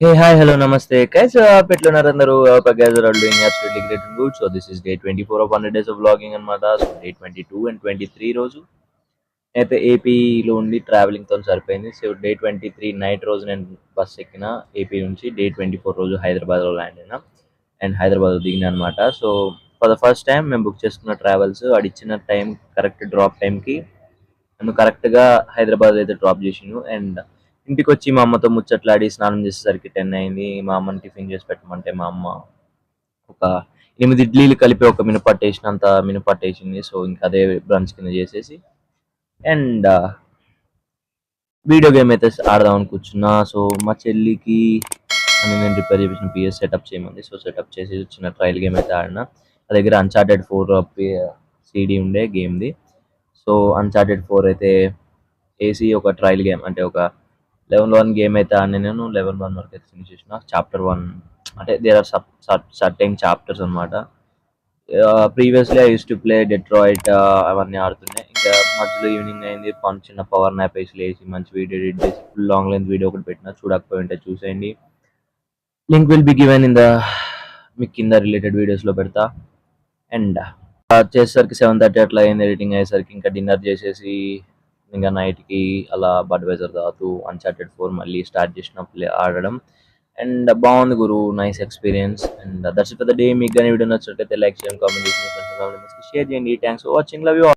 Hey, hi, hello, namaste. कैसे हो आप ఎట్లున్నారు అందరూ? I hope you guys are all doing absolutely great and good. So this is day 24 of 100 days of vlogging అనమాట. So day 22 and 23 రోజు అయితే ఏపీలో ఉండి ట్రావెలింగ్తో సరిపోయింది. సో డే 23 నైట్ రోజు నేను బస్ ఎక్కిన ఏపీ నుంచి. డే 24 రోజు హైదరాబాద్లో ల్యాండ్ అయినా అండ్ హైదరాబాద్లో దిగిన అనమాట. So for the first time మేము బుక్ చేసుకున్న ట్రావెల్స్ అడిచ్చిన టైం కరెక్ట్ డ్రాప్ టైంకి నన్ను కరెక్ట్‌గా హైదరాబాద్ అయితే డ్రాప్ చేసిండు. అండ్ ఇంటికొచ్చి మా అమ్మతో ముచ్చట్లాడి స్నానం చేసేసరికి 10 అయింది. మా అమ్మని టిఫిన్ చేసి పెట్టమంటే మా అమ్మ ఒక 8 ఇడ్లీలు కలిపి ఒక మినపట్టేసినంత మినపట్టేసింది. సో ఇంక అదే బ్రంచ్ కింద చేసేసి అండ్ వీడియో గేమ్ అయితే ఆడదామని కూర్చున్నా. సో మా చెల్లికి నేను రిపేర్ చేపించిన PS సెటప్ చేయమంది. సో సెటప్ చేసి చిన్న ట్రయల్ గేమ్ అయితే ఆడిన. నా దగ్గర అన్‌చార్టెడ్ 4 సీడీ ఉండే గేమ్‌ది. సో అన్‌చార్టెడ్ 4 అయితే ఏసి ఒక ట్రయల్ గేమ్ అంటే ఒక లెవెల్ 1 గేమ్ అయితే ఆడినా నేను. లెవెల్ 1 వరకు అయితే ఫినిష్ చేసిన. చాప్టర్ 1 అంటే దేర్ ఆర్ సర్టెన్ చాప్టర్స్ అనమాట. Previously I used to play Detroit అవన్నీ ఆడుతుండే. ఇంకా మధ్యలో ఈవినింగ్ అయింది. చిన్న పవర్ న్యాప్ వేసి లేసి మంచి వీడియో ఎడిట్ చేసి ఫుల్ లాంగ్ లెంత్ వీడియో ఒకటి పెట్టిన. చూడకపోయి ఉంటే చూసేయండి. Link will be given in the మీకు కింద రిలేటెడ్ వీడియోస్‌లో పెడతా. అండ్ చేసేసరికి 7:30 అట్లా అయింది. ఎడిటింగ్ అయ్యేసరికి ఇంకా డిన్నర్ చేసేసి ఇంకా నైట్‌కి అలా బడ్‌వైజర్ తాగుతూ అన్‌చార్టెడ్ 4 మళ్ళీ స్టార్ట్ చేసిన ఆడడం. అండ్ బాగుంది గురు. Nice experience. And that's it for the day. మీకు గాని వీడియో నచ్చినట్లయితే లైక్ చేయండి, కామెంట్ చేసి మీ ఫ్రెండ్స్ అండ్ ఫ్యామిలీ మెంబర్స్‌కి షేర్ చేయండి. Thanks for watching. Love you all.